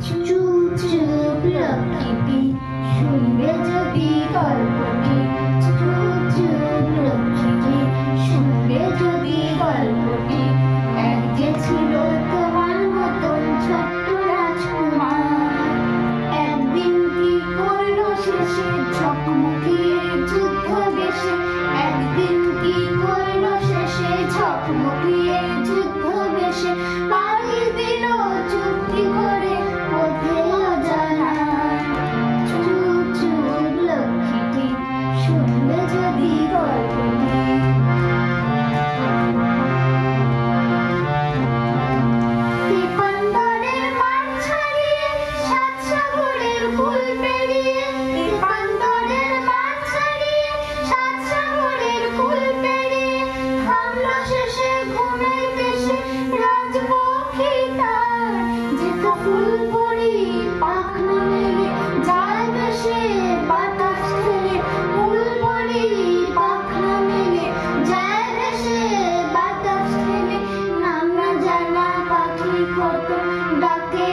চুপ চুপ লক্ষ্মীটি শুনবে যদি গল্পটি, চুপ চুপ লক্ষ্মীটি শুনবে যদি গল্পটি। এক যে ছিল তোমার মতন ছোট্ট রাজকুমার, একদিন কি করলো শেষে ঝকমকিয়ে যুদ্ধ বেশে, একদিন কি করলো শেষে ঝকমকিয়ে যুদ্ধ বেশে। পাড়ি দিল চুক্তি করে পথে অজানায়, চুপ চুপ লক্ষ্মীটি শুনবে যদি গল্পটি। দীপান্তরের মাঠ ছাড়িয়ে সাত সাগরের ফুল পেরিয়ে, দীপান্তরের মাঠ ছাড়িয়ে সাত সাগরের ফুল পেরিয়ে, থামলো শেষে ঘুমের দেশে রাজপক্ষী তার। যেত ফুলপরি পাখনা মেলে যায় ভেসে বাতাস ঠেলে, ফুলপরি পাখনা মেলে যায় ভেসে বাতাস ঠেলে। নাম না জানা পাখি কত ডাকে